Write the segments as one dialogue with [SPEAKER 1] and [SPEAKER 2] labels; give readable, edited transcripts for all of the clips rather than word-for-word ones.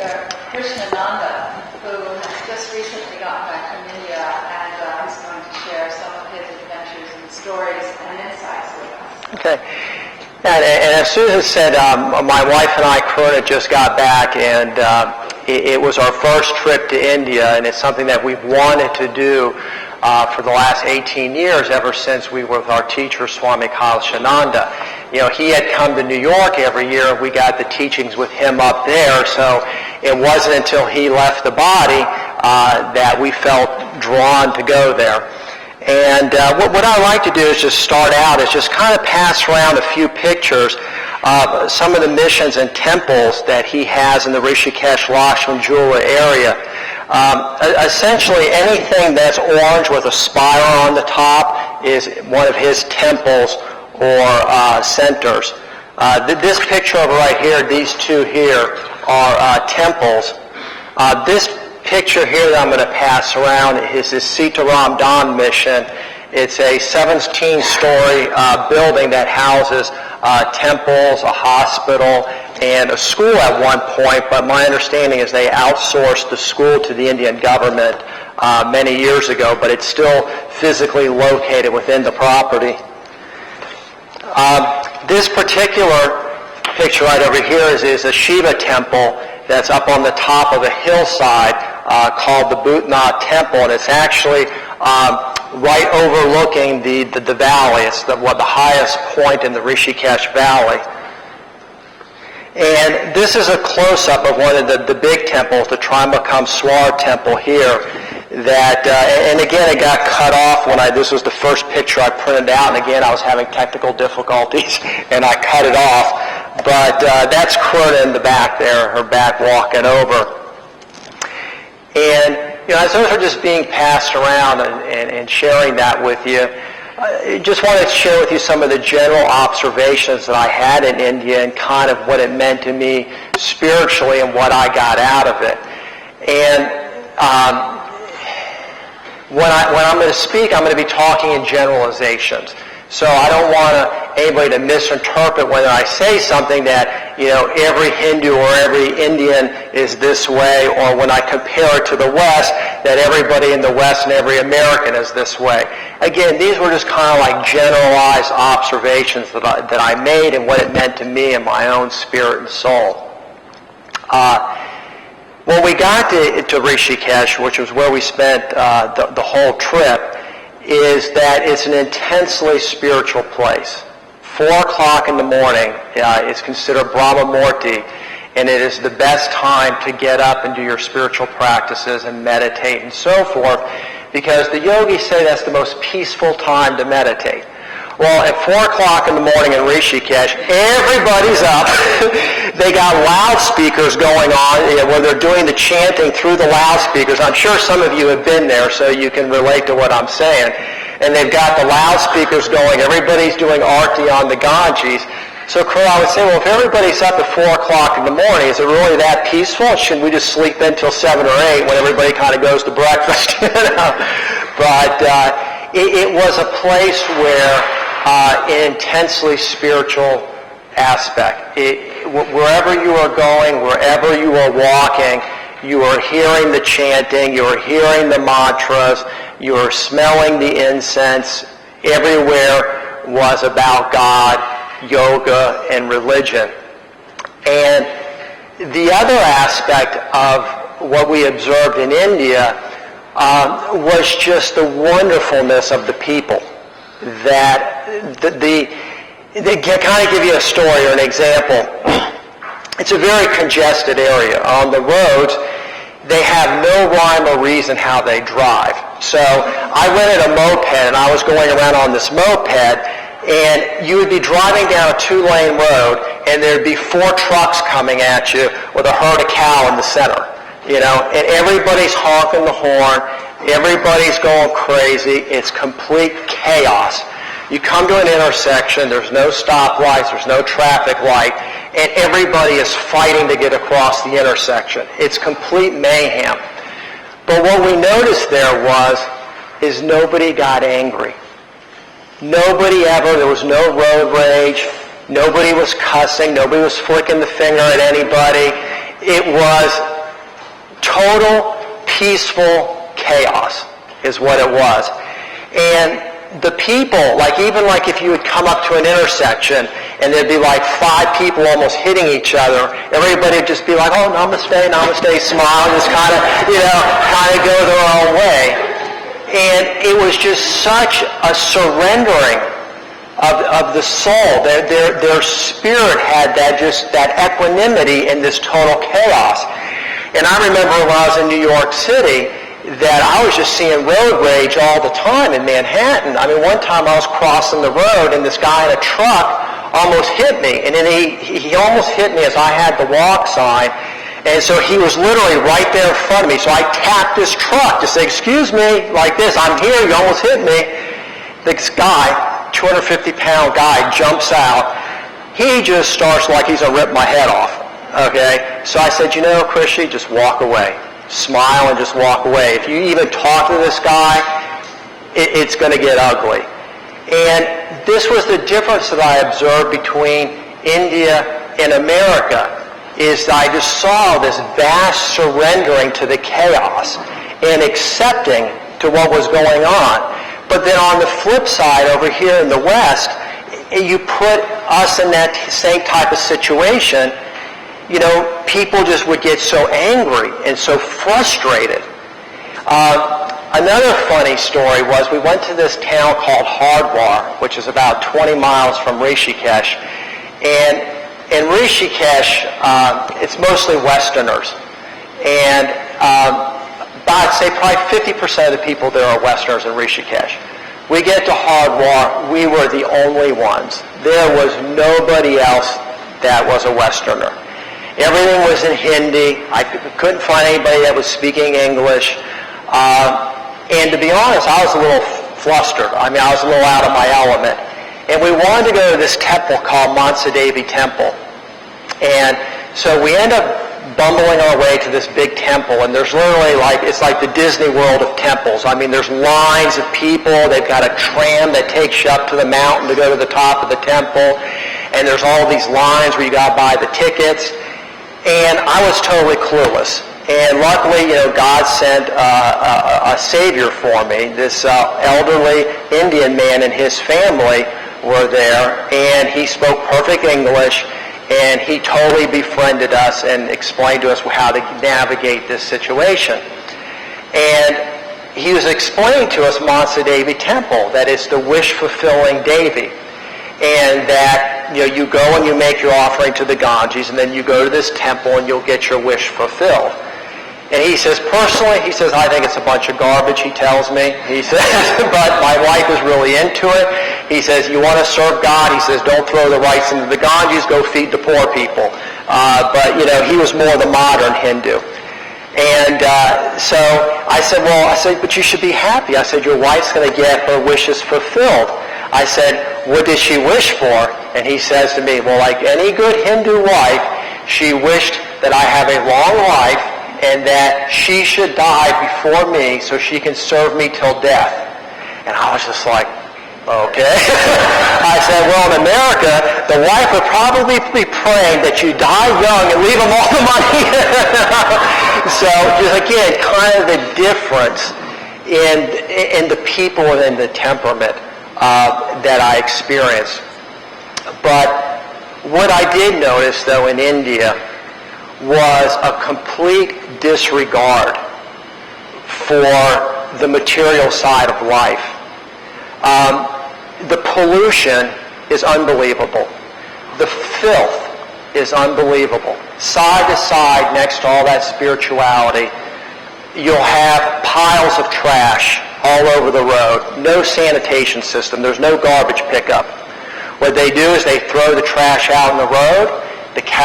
[SPEAKER 1] here, Krishnananda, who has just recently gotten back from India, and he's going to share some of his adventures and stories and insights with us.
[SPEAKER 2] Okay. And as Susan said, my wife and I, Karuna, just got back, and it was our first trip to India, and it's something that we've wanted to do for the last 18 years, ever since we were with our teacher, Swami Kailashananda. You know, he had come to New York every year, and we got the teachings with him up there, so it wasn't until he left the body that we felt drawn to go there. And what I like to do is just start out is just kind of pass around a few pictures of some of the missions and temples that he has in the Rishikesh, Lakshman Jula area. Essentially, anything that's orange with a spiral on the top is one of his temples or centers. This picture over right here, these two here, are temples. This picture here that I'm going to pass around is his Sitaram Dham mission. It's a 17-story building that houses temples, a hospital, and a school at one point, but my understanding is they outsourced the school to the Indian government many years ago, but it's still physically located within the property. This particular picture right over here is a Shiva temple that's up on the top of a hillside called the Bhutnath Temple, and it's actually right overlooking the valley. It's the highest point in the Rishikesh Valley. And this is a close-up of one of the big temples, the Trimbakam Temple here. That and again, it got cut off when this was the first picture I printed out, and again, I was having technical difficulties, and I cut it off. But that's Karuna in the back there, her back walking over. And, you know, as those are just being passed around and sharing that with you, I just wanted to share with you some of the general observations that I had in India and kind of what it meant to me spiritually and what I got out of it. And when I'm going to speak, I'm going to be talking in generalizations. So I don't want anybody to misinterpret when I say something that, you know, every Hindu or every Indian is this way, or when I compare it to the West, that everybody in the West and every American is this way. Again, these were just kind of like generalized observations that I made and what it meant to me and my own spirit and soul. When we got to Rishikesh, which was where we spent the whole trip, is that it's an intensely spiritual place. 4 o'clock in the morning is considered Brahma Muhurta, and it is the best time to get up and do your spiritual practices and meditate and so forth, because the yogis say that's the most peaceful time to meditate. Well, at 4 o'clock in the morning in Rishikesh, everybody's up. They got loudspeakers going on, you know, where they're doing the chanting through the loudspeakers. I'm sure some of you have been there, so you can relate to what I'm saying. And they've got the loudspeakers going. Everybody's doing arti on the Ganges. So, I would say, well, if everybody's up at 4 o'clock in the morning, is it really that peaceful? Shouldn't we just sleep in till 7 or 8 when everybody kind of goes to breakfast? You know? But it was a place where an intensely spiritual aspect. Wherever you are going, wherever you are walking, you are hearing the chanting, you are hearing the mantras, you are smelling the incense. Everywhere was about God, yoga, and religion. And the other aspect of what we observed in India was just the wonderfulness of the people. That they kind of give you a story or an example. It's a very congested area. On the roads, they have no rhyme or reason how they drive. So I rented a moped, and I was going around on this moped, and you would be driving down a 2-lane road, and there'd be 4 trucks coming at you with a herd of cow in the center. You know, and everybody's honking the horn. Everybody's going crazy. It's complete chaos. You come to an intersection, there's no stoplights, there's no traffic light, and everybody is fighting to get across the intersection. It's complete mayhem. But what we noticed there is nobody got angry. Nobody ever, there was no road rage, nobody was cussing, nobody was flicking the finger at anybody. It was total peaceful chaos is what it was. And the people, even if you would come up to an intersection and there'd be 5 people almost hitting each other, everybody would just be like, oh, namaste, namaste, smile, just kind of go their own way. And it was just such a surrendering of the soul. Their spirit had that equanimity in this total chaos. And I remember when I was in New York City that I was just seeing road rage all the time in Manhattan. I mean, one time I was crossing the road and this guy in a truck almost hit me. And then he almost hit me as I had the walk sign. And so he was literally right there in front of me. So I tapped this truck to say, excuse me, like this, I'm here, you almost hit me. This guy, 250-pound guy, jumps out. He just starts like he's going to rip my head off. Okay? So I said, Krishy, just walk away. Smile and just walk away. If you even talk to this guy, it's going to get ugly. And this was the difference that I observed between India and America, is I just saw this vast surrendering to the chaos and accepting to what was going on. But then on the flip side, over here in the West, you put us in that same type of situation. People just would get so angry and so frustrated. Another funny story was we went to this town called Hardwar, which is about 20 miles from Rishikesh. And in Rishikesh, it's mostly Westerners. And I'd say probably 50% of the people there are Westerners in Rishikesh. We get to Hardwar, we were the only ones. There was nobody else that was a Westerner. Everything was in Hindi. I couldn't find anybody that was speaking English. And to be honest, I was a little flustered. I was a little out of my element. And we wanted to go to this temple called Mansa Devi Temple. And so we end up bumbling our way to this big temple, and there's literally it's like the Disney World of temples. There's lines of people. They've got a tram that takes you up to the mountain to go to the top of the temple. And there's all these lines where you got to buy the tickets. And I was totally clueless. And luckily, God sent a savior for me. This elderly Indian man and his family were there, and he spoke perfect English, and he totally befriended us and explained to us how to navigate this situation. And he was explaining to us Mansa Devi Temple, that it's the wish-fulfilling Devi. And that, you go and you make your offering to the Ganges, and then you go to this temple and you'll get your wish fulfilled. And he says, personally, I think it's a bunch of garbage, he tells me. He says, but my wife is really into it. He says, you want to serve God? He says, don't throw the rice into the Ganges, go feed the poor people. But he was more the modern Hindu. And so I said, but you should be happy. I said, your wife's going to get her wishes fulfilled. I said, what did she wish for? And he says to me, well, like any good Hindu wife, she wished that I have a long life and that she should die before me so she can serve me till death. And I was just like, okay. I said, well, in America, the wife would probably be praying that you die young and leave them all the money. So, just again, kind of the difference in the people and the temperament that I experienced. But what I did notice, though, in India was a complete disregard for the material side of life. The pollution is unbelievable. The filth is unbelievable. Side to side, next to all that spirituality, you'll have piles of trash all over the road. No sanitation system. There's no garbage pickup. What they do is they throw the trash out in the road.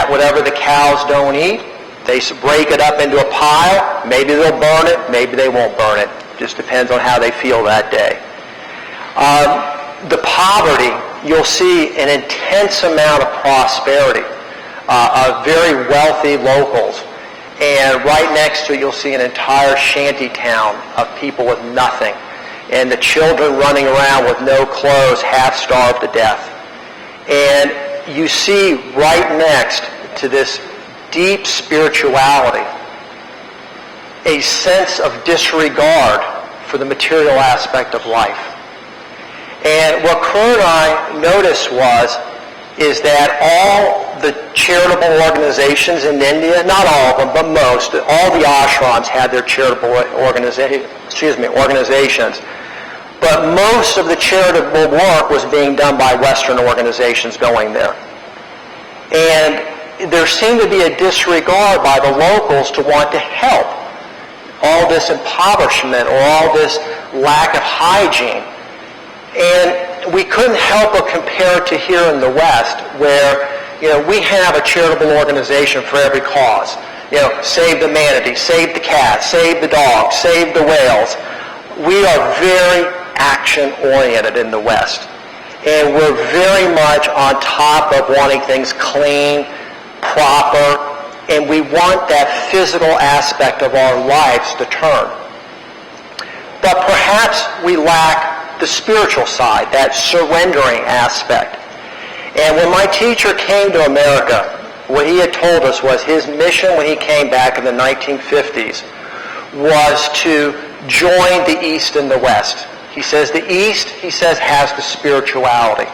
[SPEAKER 2] Whatever the cows don't eat, they break it up into a pile. Maybe they'll burn it. Maybe they won't burn it. Just depends on how they feel that day. The poverty, you'll see an intense amount of prosperity of very wealthy locals. And right next to it, you'll see an entire shanty town of people with nothing. And the children running around with no clothes, half starved to death. And you see right next to this deep spirituality a sense of disregard for the material aspect of life. And what Karuna and I noticed is that all the charitable organizations in India, not all of them, but most, all the ashrams had their charitable organizations. But most of the charitable work was being done by Western organizations going there. And there seemed to be a disregard by the locals to want to help all this impoverishment or all this lack of hygiene. And we couldn't help but compare it to here in the West, where we have a charitable organization for every cause. Save the manatee, save the cat, save the dog, save the whales. We are very action-oriented in the West. And we're very much on top of wanting things clean, proper, and we want that physical aspect of our lives to turn. But perhaps we lack the spiritual side, that surrendering aspect. And when my teacher came to America, what he had told us was his mission when he came back in the 1950s was to join the East and the West. He says the East, has the spirituality.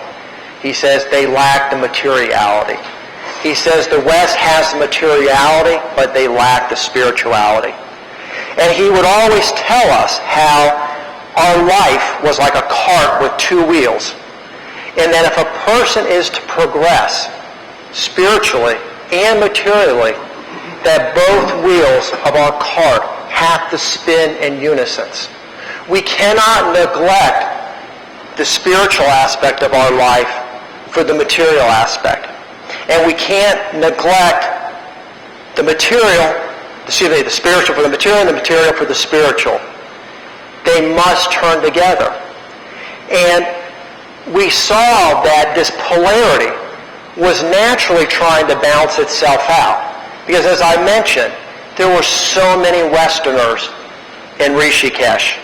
[SPEAKER 2] He says they lack the materiality. He says the West has the materiality, but they lack the spirituality. And he would always tell us how our life was like a cart with two wheels. And that if a person is to progress spiritually and materially, that both wheels of our cart have to spin in unison. We cannot neglect the spiritual aspect of our life for the material aspect. And we can't neglect the spiritual for the material and the material for the spiritual. They must turn together. And we saw that this polarity was naturally trying to balance itself out. Because as I mentioned, there were so many Westerners in Rishikesh.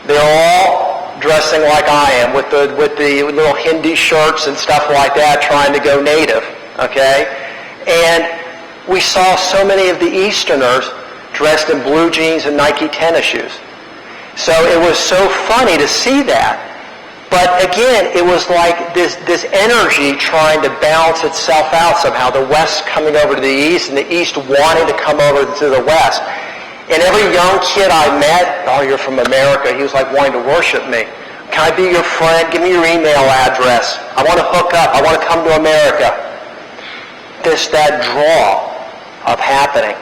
[SPEAKER 2] They're all dressing like I am, with the little Hindi shirts and stuff like that, trying to go native, okay? And we saw so many of the Easterners dressed in blue jeans and Nike tennis shoes. So it was so funny to see that. But again, it was like this energy trying to balance itself out somehow. The West coming over to the East and the East wanting to come over to the West. And every young kid I met, oh, you're from America, he was like wanting to worship me. Can I be your friend? Give me your email address. I want to hook up. I want to come to America. That draw of happening.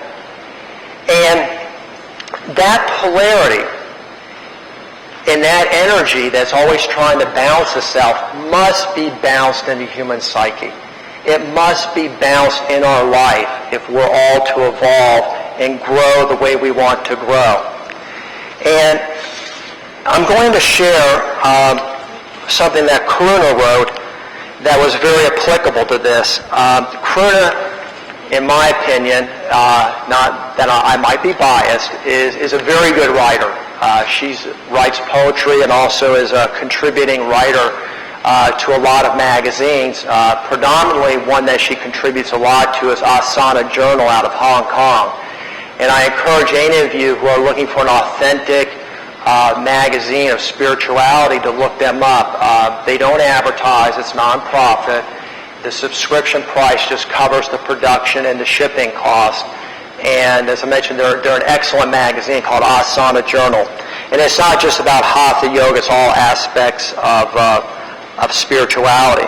[SPEAKER 2] And that polarity and that energy that's always trying to balance itself must be balanced in the human psyche. It must be balanced in our life if we're all to evolve and grow the way we want to grow. And I'm going to share something that Karuna wrote that was very applicable to this. Karuna, in my opinion, not that I might be biased, is a very good writer. She writes poetry and also is a contributing writer to a lot of magazines. Predominantly one that she contributes a lot to is Asana Journal out of Hong Kong. And I encourage any of you who are looking for an authentic magazine of spirituality to look them up. They don't advertise. It's non-profit. The subscription price just covers the production and the shipping cost. And as I mentioned, they're an excellent magazine called Asana Journal. And it's not just about Hatha Yoga, it's all aspects of spirituality.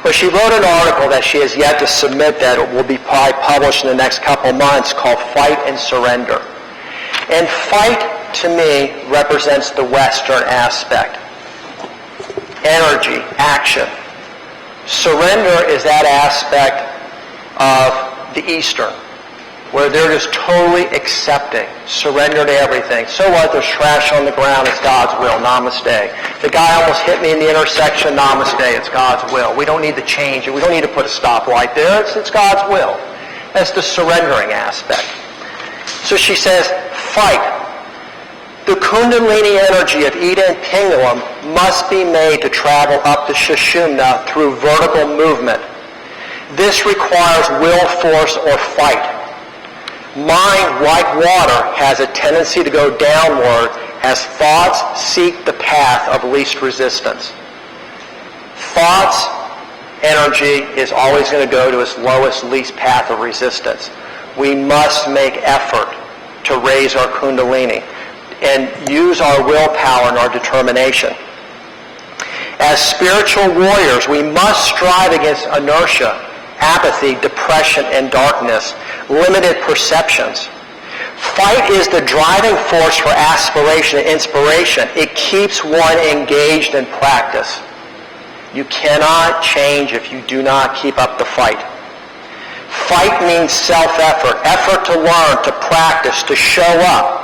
[SPEAKER 2] But she wrote an article that she has yet to submit that will be probably published in the next couple months called Fight and Surrender. And fight, to me, represents the Western aspect. Energy, action. Surrender is that aspect of the Eastern, where they're just totally accepting, surrender to everything. So what? There's trash on the ground. It's God's will. Namaste. The guy almost hit me in the intersection. Namaste. It's God's will. We don't need to change it. We don't need to put a stoplight there. It's God's will. That's the surrendering aspect. So she says, fight. The Kundalini energy of Ida and Pingalam must be made to travel up the Sushumna through vertical movement. This requires will, force, or fight. Mind, like water, has a tendency to go downward as thoughts seek the path of least resistance. Thoughts, energy is always going to go to its lowest, least path of resistance. We must make effort to raise our kundalini and use our willpower and our determination. As spiritual warriors, we must strive against inertia, apathy, depression, and darkness, limited perceptions. Fight is the driving force for aspiration and inspiration. It keeps one engaged in practice. You cannot change if you do not keep up the fight. Fight means self-effort, effort to learn, to practice, to show up.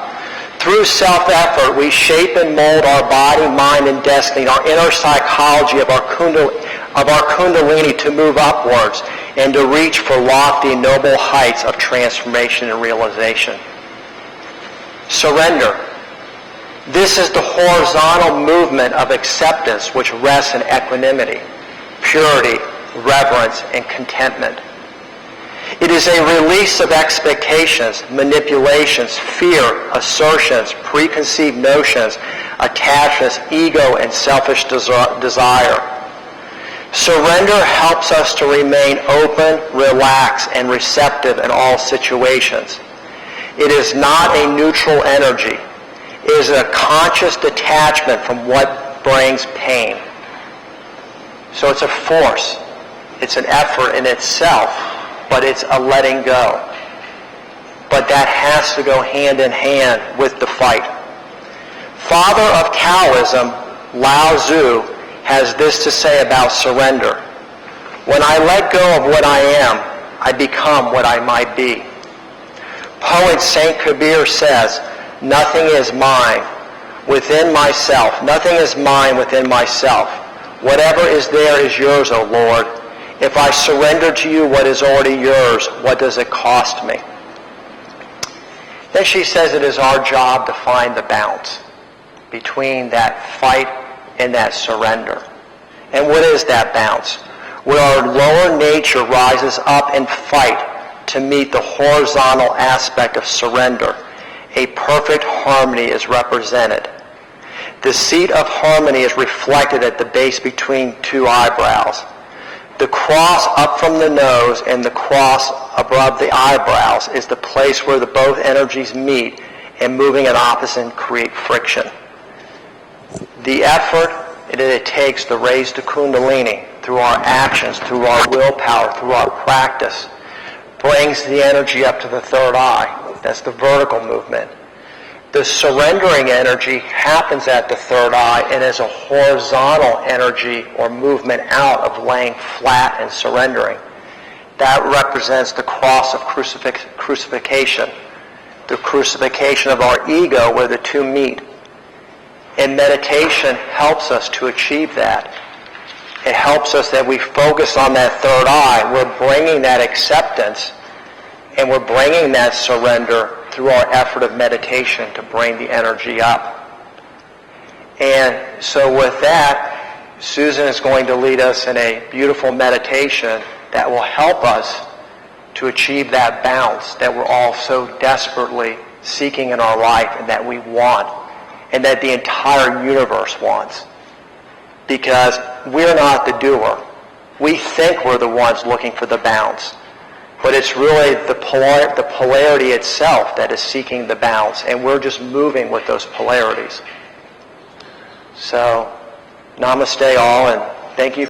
[SPEAKER 2] Through self-effort, we shape and mold our body, mind, and destiny, our inner psychology of our kundalini to move upwards and to reach for lofty, noble heights of transformation and realization. Surrender. This is the horizontal movement of acceptance which rests in equanimity, purity, reverence, and contentment. It is a release of expectations, manipulations, fear, assertions, preconceived notions, attachments, ego, and selfish desire. Surrender helps us to remain open, relaxed, and receptive in all situations. It is not a neutral energy. It is a conscious detachment from what brings pain. So it's a force. It's an effort in itself, but it's a letting go. But that has to go hand in hand with the fight. Father of Taoism, Lao Tzu, has this to say about surrender. When I let go of what I am, I become what I might be. Poet Saint Kabir says, nothing is mine within myself. Nothing is mine within myself. Whatever is there is yours, O Lord. If I surrender to you what is already yours, what does it cost me? Then she says it is our job to find the balance between that fight and that surrender. And what is that balance? Where our lower nature rises up in fight to meet the horizontal aspect of surrender, a perfect harmony is represented. The seat of harmony is reflected at the base between two eyebrows. The cross up from the nose and the cross above the eyebrows is the place where the both energies meet, and moving in opposite create friction. The effort that it takes to raise the kundalini through our actions, through our willpower, through our practice, brings the energy up to the third eye. That's the vertical movement. The surrendering energy happens at the third eye and is a horizontal energy or movement out of laying flat and surrendering. That represents the cross of crucifixion, the crucifixion of our ego where the two meet. And meditation helps us to achieve that. It helps us that we focus on that third eye. We're bringing that acceptance and we're bringing that surrender through our effort of meditation to bring the energy up. And so with that, Susan is going to lead us in a beautiful meditation that will help us to achieve that balance that we're all so desperately seeking in our life and that we want and that the entire universe wants. Because we're not the doer. We think we're the ones looking for the balance. But it's really the polarity itself that is seeking the balance, and we're just moving with those polarities. So, namaste all, and thank you.